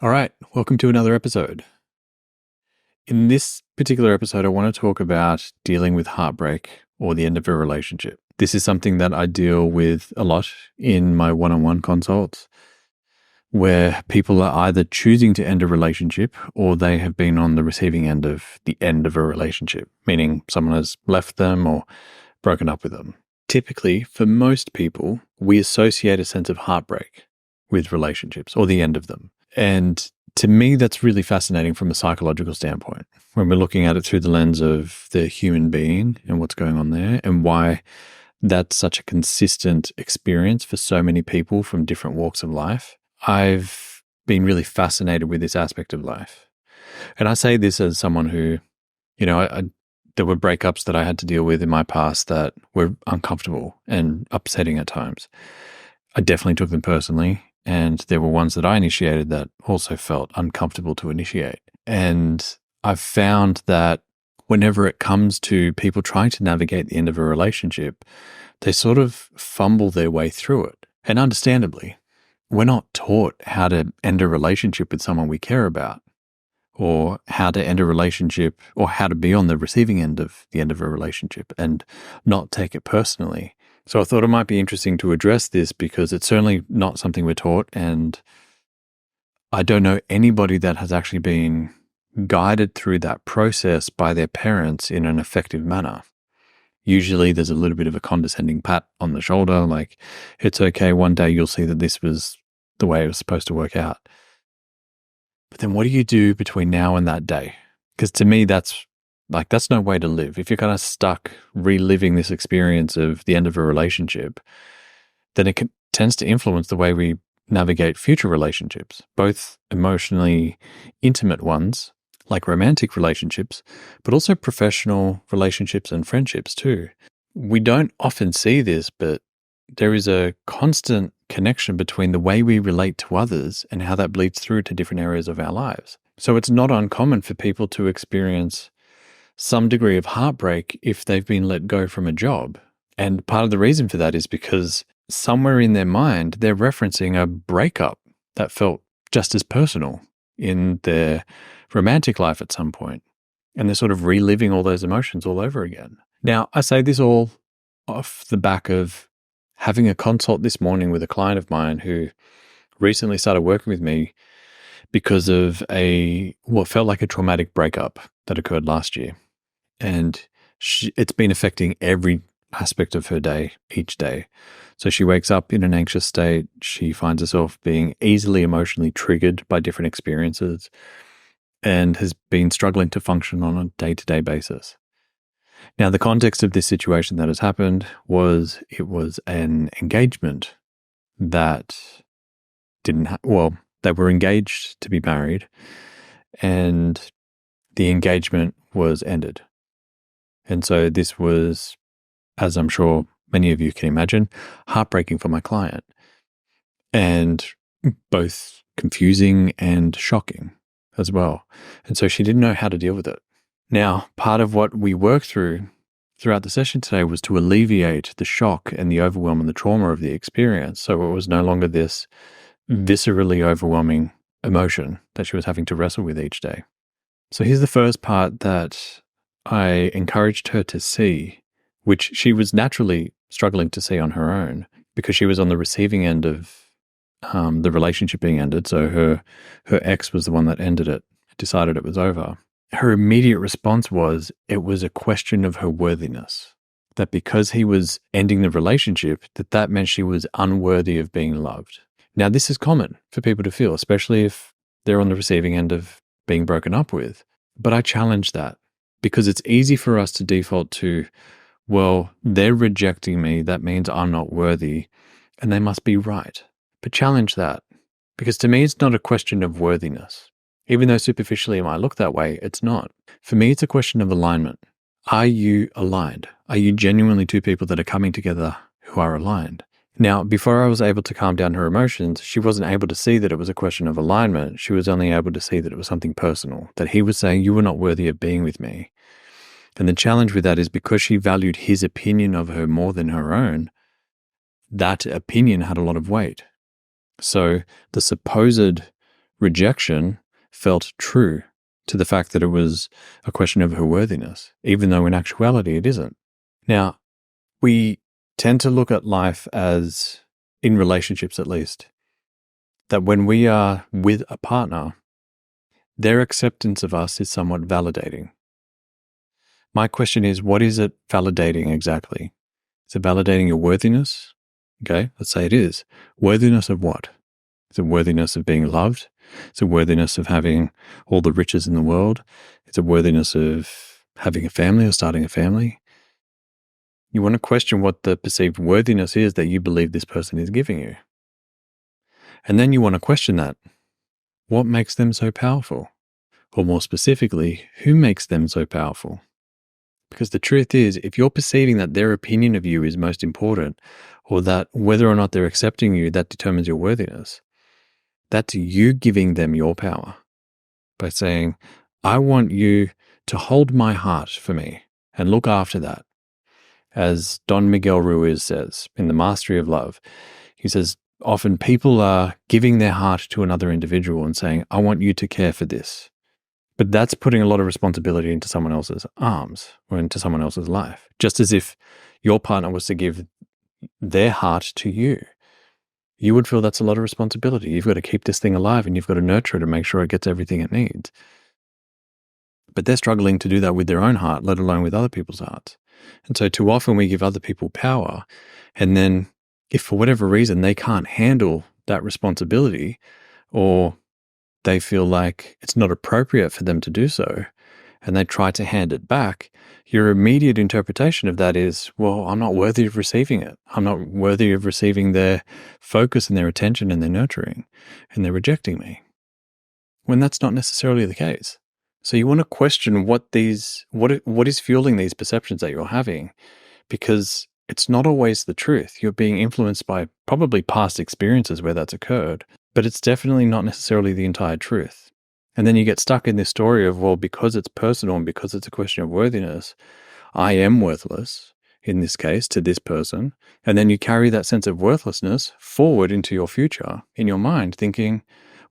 All right, welcome to another episode. In this particular episode, I want to talk about dealing with heartbreak or the end of a relationship. This is something that I deal with a lot in my one-on-one consults, where people are either choosing to end a relationship or they have been on the receiving end of the end of a relationship, meaning someone has left them or broken up with them. Typically, for most people, we associate a sense of heartbreak with relationships or the end of them. And to me, that's really fascinating from a psychological standpoint, when we're looking at it through the lens of the human being and what's going on there and why that's such a consistent experience for so many people from different walks of life. I've been really fascinated with this aspect of life. And I say this as someone who, there were breakups that I had to deal with in my past that were uncomfortable and upsetting at times. I definitely took them personally. And there were ones that I initiated that also felt uncomfortable to initiate. And I've found that whenever it comes to people trying to navigate the end of a relationship, they sort of fumble their way through it. And understandably, we're not taught how to end a relationship with someone we care about, or how to end a relationship, or how to be on the receiving end of the end of a relationship and not take it personally. So I thought it might be interesting to address this because it's certainly not something we're taught, and I don't know anybody that has actually been guided through that process by their parents in an effective manner. Usually there's a little bit of a condescending pat on the shoulder, like, it's okay, one day you'll see that this was the way it was supposed to work out. But then what do you do between now and that day? Because to me, that's no way to live. If you're kind of stuck reliving this experience of the end of a relationship, then it tends to influence the way we navigate future relationships, both emotionally intimate ones, like romantic relationships, but also professional relationships and friendships too. We don't often see this, but there is a constant connection between the way we relate to others and how that bleeds through to different areas of our lives. So it's not uncommon for people to experience some degree of heartbreak if they've been let go from a job. And part of the reason for that is because somewhere in their mind, they're referencing a breakup that felt just as personal in their romantic life at some point. And they're sort of reliving all those emotions all over again. Now, I say this all off the back of having a consult this morning with a client of mine who recently started working with me because of what felt like a traumatic breakup that occurred last year. And it's been affecting every aspect of her day, each day. So she wakes up in an anxious state. She finds herself being easily emotionally triggered by different experiences and has been struggling to function on a day-to-day basis. Now, the context of this situation that has happened was it was an engagement that they were engaged to be married, and the engagement was ended. And so this was, as I'm sure many of you can imagine, heartbreaking for my client, and both confusing and shocking as well. And so she didn't know how to deal with it. Now, part of what we worked throughout the session today was to alleviate the shock and the overwhelm and the trauma of the experience. So it was no longer this viscerally overwhelming emotion that she was having to wrestle with each day. So here's the first part that I encouraged her to see, which she was naturally struggling to see on her own because she was on the receiving end of the relationship being ended. So her ex was the one that ended it, decided it was over. Her immediate response was it was a question of her worthiness, that because he was ending the relationship, that meant she was unworthy of being loved. Now, this is common for people to feel, especially if they're on the receiving end of being broken up with. But I challenge that because it's easy for us to default to, well, they're rejecting me. That means I'm not worthy and they must be right. But challenge that, because to me, it's not a question of worthiness. Even though superficially it might look that way, it's not. For me, it's a question of alignment. Are you aligned? Are you genuinely two people that are coming together who are aligned? Now, before I was able to calm down her emotions, she wasn't able to see that it was a question of alignment. She was only able to see that it was something personal, that he was saying, you were not worthy of being with me. And the challenge with that is because she valued his opinion of her more than her own, that opinion had a lot of weight. So the supposed rejection felt true to the fact that it was a question of her worthiness, even though in actuality it isn't. Now, we tend to look at life as, in relationships at least, that when we are with a partner, their acceptance of us is somewhat validating. My question is, what is it validating exactly? Is it validating your worthiness? Okay, let's say it is. Worthiness of what? Is it worthiness of being loved? Is it worthiness of having all the riches in the world? Is it worthiness of having a family or starting a family? You want to question what the perceived worthiness is that you believe this person is giving you. And then you want to question that. What makes them so powerful? Or more specifically, who makes them so powerful? Because the truth is, if you're perceiving that their opinion of you is most important, or that whether or not they're accepting you, that determines your worthiness, that's you giving them your power by saying, I want you to hold my heart for me and look after that. As Don Miguel Ruiz says in The Mastery of Love, he says, often people are giving their heart to another individual and saying, I want you to care for this. But that's putting a lot of responsibility into someone else's arms or into someone else's life, just as if your partner was to give their heart to you. You would feel that's a lot of responsibility. You've got to keep this thing alive and you've got to nurture it and make sure it gets everything it needs. But they're struggling to do that with their own heart, let alone with other people's hearts. And so too often we give other people power, and then if for whatever reason they can't handle that responsibility, or they feel like it's not appropriate for them to do so, and they try to hand it back, your immediate interpretation of that is, well, I'm not worthy of receiving it. I'm not worthy of receiving their focus and their attention and their nurturing, and they're rejecting me. When that's not necessarily the case. So you want to question what is fueling these perceptions that you're having, because it's not always the truth. You're being influenced by probably past experiences where that's occurred, but it's definitely not necessarily the entire truth. And then you get stuck in this story of, well, because it's personal and because it's a question of worthiness, I am worthless, in this case, to this person. And then you carry that sense of worthlessness forward into your future in your mind, thinking,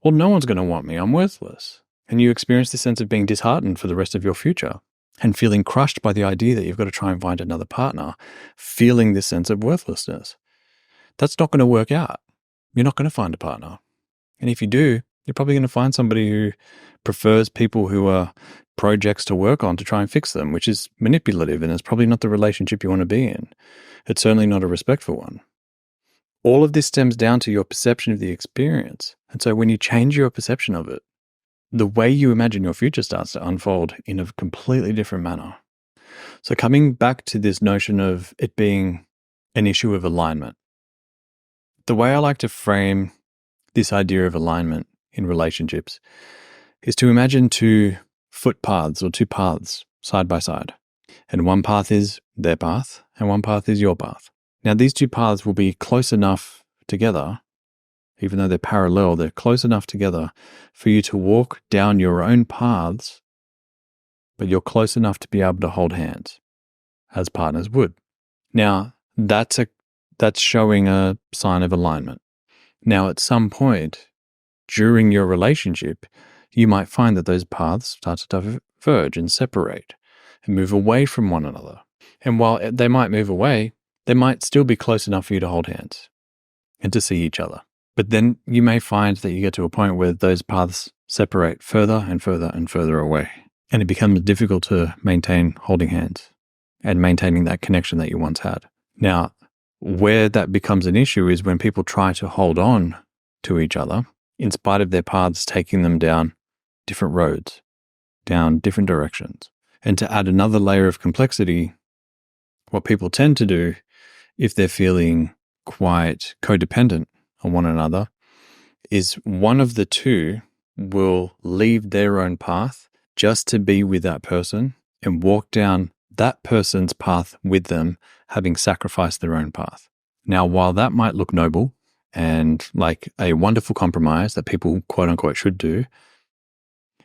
well, no one's going to want me. I'm worthless. And you experience this sense of being disheartened for the rest of your future and feeling crushed by the idea that you've got to try and find another partner, feeling this sense of worthlessness. That's not going to work out. You're not going to find a partner. And if you do, you're probably going to find somebody who prefers people who are projects to work on to try and fix them, which is manipulative, and it's probably not the relationship you want to be in. It's certainly not a respectful one. All of this stems down to your perception of the experience. And so when you change your perception of it, the way you imagine your future starts to unfold in a completely different manner. So coming back to this notion of it being an issue of alignment, the way I like to frame this idea of alignment in relationships is to imagine two footpaths or two paths side by side. And one path is their path and one path is your path. Now, these two paths will be close enough together, even though they're parallel, they're close enough together for you to walk down your own paths, but you're close enough to be able to hold hands, as partners would. Now, that's showing a sign of alignment. Now, at some point during your relationship, you might find that those paths start to diverge and separate and move away from one another. And while they might move away, they might still be close enough for you to hold hands and to see each other. But then you may find that you get to a point where those paths separate further and further and further away. And it becomes difficult to maintain holding hands and maintaining that connection that you once had. Now, where that becomes an issue is when people try to hold on to each other in spite of their paths taking them down different roads, down different directions. And to add another layer of complexity, what people tend to do if they're feeling quite codependent on one another is one of the two will leave their own path just to be with that person and walk down that person's path with them, having sacrificed their own path. Now, while that might look noble and like a wonderful compromise that people quote unquote should do,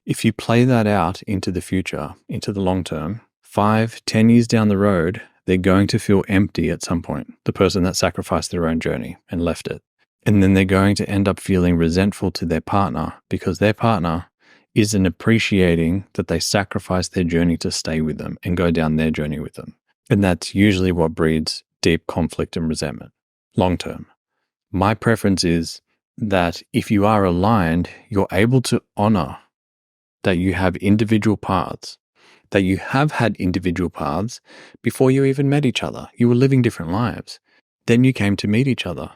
if you play that out into the future, into the long term, 5-10 years down the road, they're going to feel empty at some point, the person that sacrificed their own journey and left it. And then they're going to end up feeling resentful to their partner because their partner isn't appreciating that they sacrificed their journey to stay with them and go down their journey with them. And that's usually what breeds deep conflict and resentment long term. My preference is that if you are aligned, you're able to honor that you have individual paths, that you have had individual paths before you even met each other. You were living different lives. Then you came to meet each other.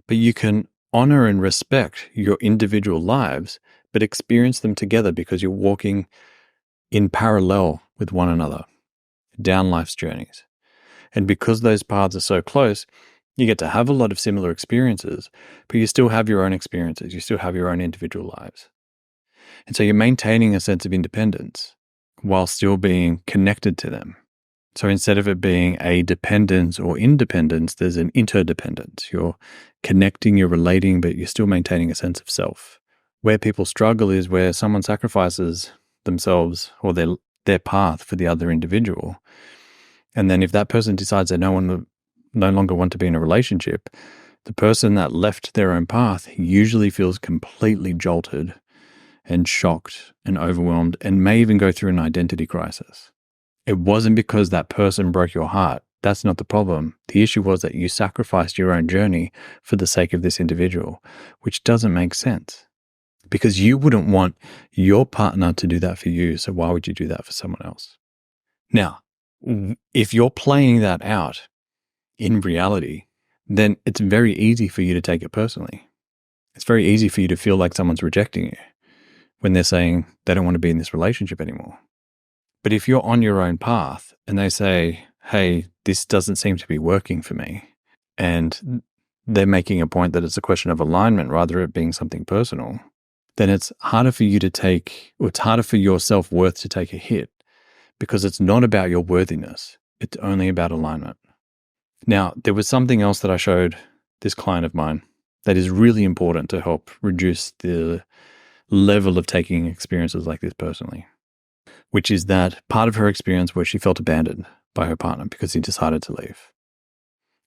But you can honor and respect your individual lives, but experience them together because you're walking in parallel with one another down life's journeys. And because those paths are so close, you get to have a lot of similar experiences, but you still have your own experiences. You still have your own individual lives. And so you're maintaining a sense of independence while still being connected to them. So instead of it being a dependence or independence, there's an interdependence. You're connecting, you're relating, but you're still maintaining a sense of self. Where people struggle is where someone sacrifices themselves or their path for the other individual. And then if that person decides they no longer want to be in a relationship, the person that left their own path usually feels completely jolted and shocked and overwhelmed and may even go through an identity crisis. It wasn't because that person broke your heart. That's not the problem. The issue was that you sacrificed your own journey for the sake of this individual, which doesn't make sense because you wouldn't want your partner to do that for you. So why would you do that for someone else? Now, if you're playing that out in reality, then it's very easy for you to take it personally. It's very easy for you to feel like someone's rejecting you when they're saying they don't want to be in this relationship anymore. But if you're on your own path and they say, hey, this doesn't seem to be working for me, and they're making a point that it's a question of alignment rather than it being something personal, then it's harder for you to take, or it's harder for your self-worth to take a hit because it's not about your worthiness. It's only about alignment. Now, there was something else that I showed this client of mine that is really important to help reduce the level of taking experiences like this personally, which is that part of her experience where she felt abandoned by her partner because he decided to leave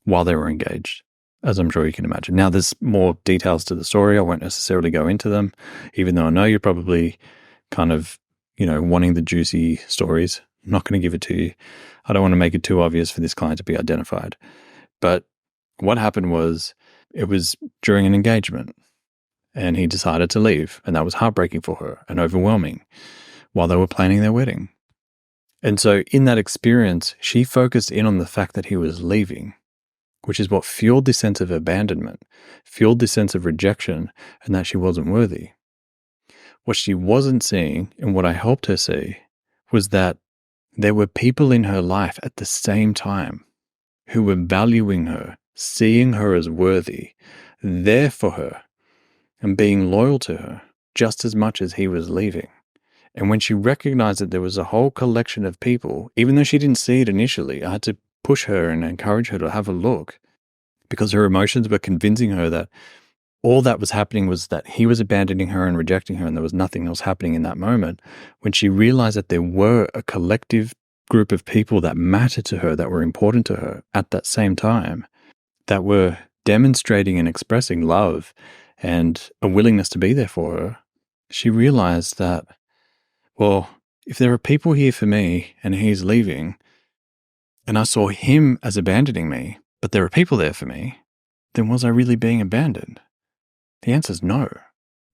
while they were engaged, as I'm sure you can imagine. Now, there's more details to the story. I won't necessarily go into them, even though I know you're probably kind of, wanting the juicy stories. I'm not going to give it to you. I don't want to make it too obvious for this client to be identified. But what happened was it was during an engagement and he decided to leave, and that was heartbreaking for her and overwhelming while they were planning their wedding. And so in that experience, she focused in on the fact that he was leaving, which is what fueled this sense of abandonment, fueled this sense of rejection, and that she wasn't worthy. What she wasn't seeing, and what I helped her see, was that there were people in her life at the same time who were valuing her, seeing her as worthy, there for her, and being loyal to her just as much as he was leaving. And when she recognized that there was a whole collection of people, even though she didn't see it initially, I had to push her and encourage her to have a look because her emotions were convincing her that all that was happening was that he was abandoning her and rejecting her, and there was nothing else happening in that moment. When she realized that there were a collective group of people that mattered to her, that were important to her at that same time, that were demonstrating and expressing love and a willingness to be there for her, she realized that, well, if there are people here for me and he's leaving, and I saw him as abandoning me, but there are people there for me, then was I really being abandoned? The answer is no.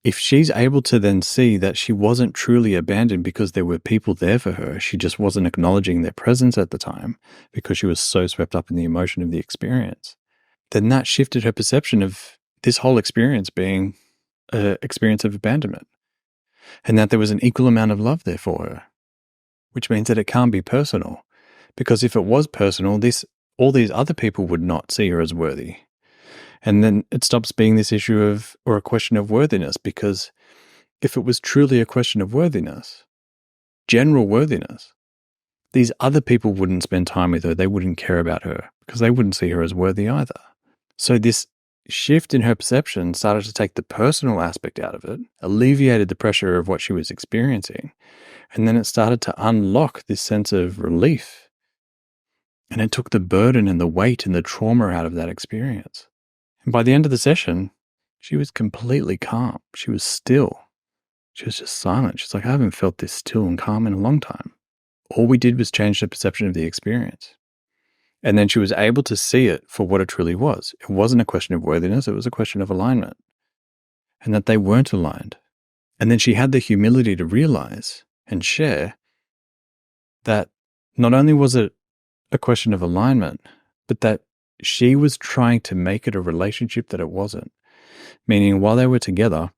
If she's able to then see that she wasn't truly abandoned because there were people there for her, she just wasn't acknowledging their presence at the time because she was so swept up in the emotion of the experience, then that shifted her perception of this whole experience being an experience of abandonment, and that there was an equal amount of love there for her, which means that it can't be personal, because if it was personal, all these other people would not see her as worthy. And then it stops being this issue of, or a question of worthiness, because if it was truly a question of worthiness, general worthiness, these other people wouldn't spend time with her. They wouldn't care about her because they wouldn't see her as worthy either. So this shift in her perception started to take the personal aspect out of it, alleviated the pressure of what she was experiencing, and then it started to unlock this sense of relief. And it took the burden and the weight and the trauma out of that experience. And by the end of the session, she was completely calm. She was still. She was just silent. She's like, I haven't felt this still and calm in a long time. All we did was change the perception of the experience. And then she was able to see it for what it truly was. It wasn't a question of worthiness. It was a question of alignment, and that they weren't aligned. And then she had the humility to realize and share that not only was it a question of alignment, but that she was trying to make it a relationship that it wasn't. Meaning while they were together,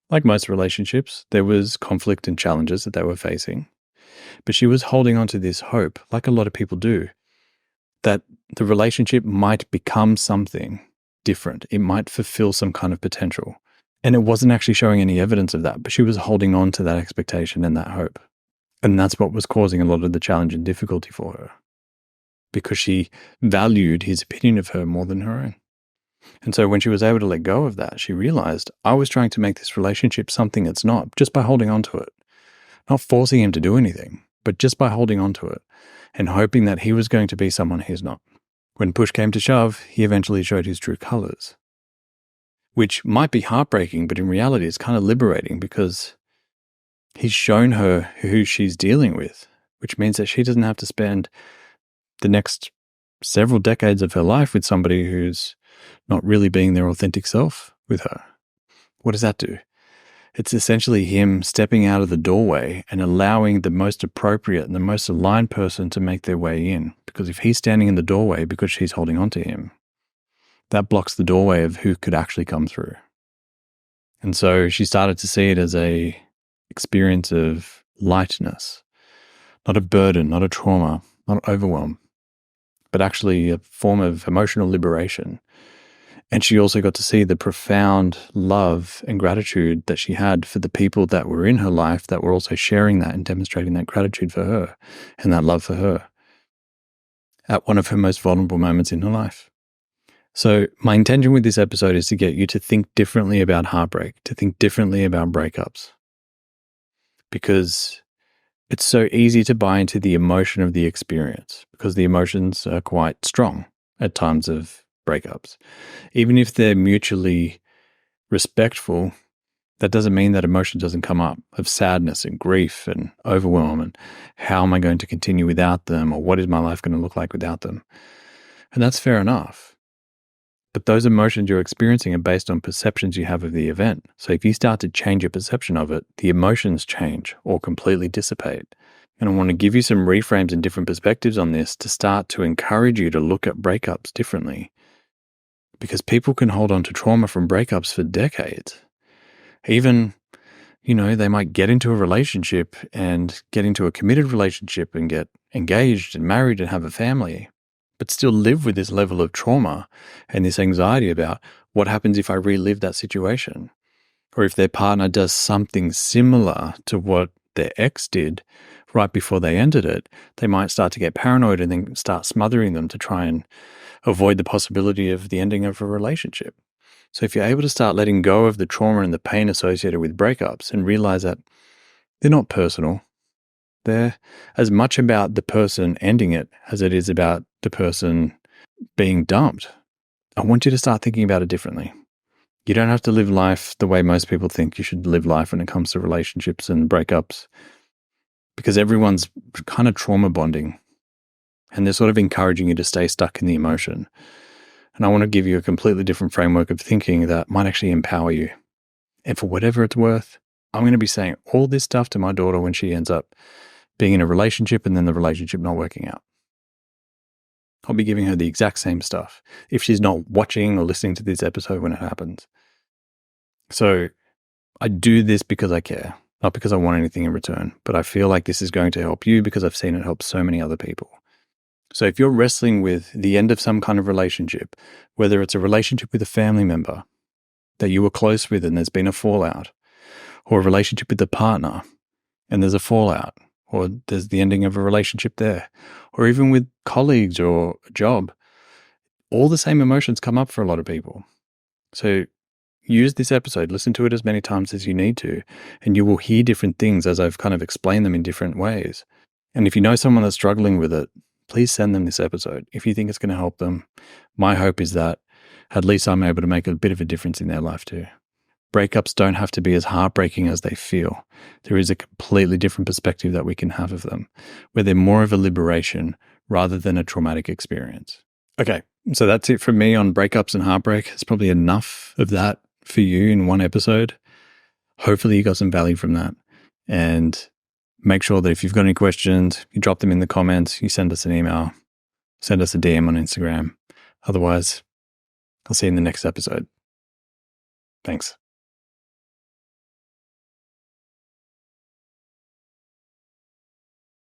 like most relationships, there was conflict and challenges that they were facing. But she was holding on to this hope, like a lot of people do, that the relationship might become something different. It might fulfill some kind of potential. And it wasn't actually showing any evidence of that, but she was holding on to that expectation and that hope. And that's what was causing a lot of the challenge and difficulty for her, because she valued his opinion of her more than her own. And so when she was able to let go of that, she realized, I was trying to make this relationship something it's not, just by holding on to it. Not forcing him to do anything, but just by holding on to it and hoping that he was going to be someone he's not. When push came to shove, he eventually showed his true colors, which might be heartbreaking, but in reality it's kind of liberating, because he's shown her who she's dealing with, which means that she doesn't have to spend the next several decades of her life with somebody who's not really being their authentic self with her. What does that do? It's essentially him stepping out of the doorway and allowing the most appropriate and the most aligned person to make their way in. Because if he's standing in the doorway because she's holding on to him, that blocks the doorway of who could actually come through. And so she started to see it as a experience of lightness, not a burden, not a trauma, not overwhelm, but actually a form of emotional liberation. And she also got to see the profound love and gratitude that she had for the people that were in her life that were also sharing that and demonstrating that gratitude for her and that love for her at one of her most vulnerable moments in her life. So my intention with this episode is to get you to think differently about heartbreak, to think differently about breakups, because it's so easy to buy into the emotion of the experience, because the emotions are quite strong at times of breakups. Even if they're mutually respectful, that doesn't mean that emotion doesn't come up of sadness and grief and overwhelm and how am I going to continue without them, or what is my life going to look like without them? And that's fair enough. But those emotions you're experiencing are based on perceptions you have of the event. So if you start to change your perception of it, the emotions change or completely dissipate. And I want to give you some reframes and different perspectives on this to start to encourage you to look at breakups differently. Because people can hold on to trauma from breakups for decades. Even, they might get into a relationship and get into a committed relationship and get engaged and married and have a family, but still live with this level of trauma and this anxiety about what happens if I relive that situation, or if their partner does something similar to what their ex did right before they ended it. They might start to get paranoid and then start smothering them to try and avoid the possibility of the ending of a relationship. So if you're able to start letting go of the trauma and the pain associated with breakups and realize that they're not personal, they're as much about the person ending it as it is about the person being dumped, I want you to start thinking about it differently. You don't have to live life the way most people think you should live life when it comes to relationships and breakups, because everyone's kind of trauma bonding and they're sort of encouraging you to stay stuck in the emotion. And I want to give you a completely different framework of thinking that might actually empower you. And for whatever it's worth, I'm going to be saying all this stuff to my daughter when she ends up being in a relationship and then the relationship not working out. I'll be giving her the exact same stuff if she's not watching or listening to this episode when it happens. So I do this because I care, not because I want anything in return, but I feel like this is going to help you because I've seen it help so many other people. So if you're wrestling with the end of some kind of relationship, whether it's a relationship with a family member that you were close with and there's been a fallout, or a relationship with a partner and there's a fallout, or there's the ending of a relationship there, or even with colleagues or a job, all the same emotions come up for a lot of people. So use this episode, listen to it as many times as you need to, and you will hear different things as I've kind of explained them in different ways. And if you know someone that's struggling with it, please send them this episode if you think it's going to help them. My hope is that at least I'm able to make a bit of a difference in their life too. Breakups don't have to be as heartbreaking as they feel. There is a completely different perspective that we can have of them, where they're more of a liberation rather than a traumatic experience. Okay, so that's it from me on breakups and heartbreak. It's probably enough of that for you in one episode. Hopefully you got some value from that. And make sure that if you've got any questions, you drop them in the comments, you send us an email, send us a DM on Instagram. Otherwise, I'll see you in the next episode. Thanks.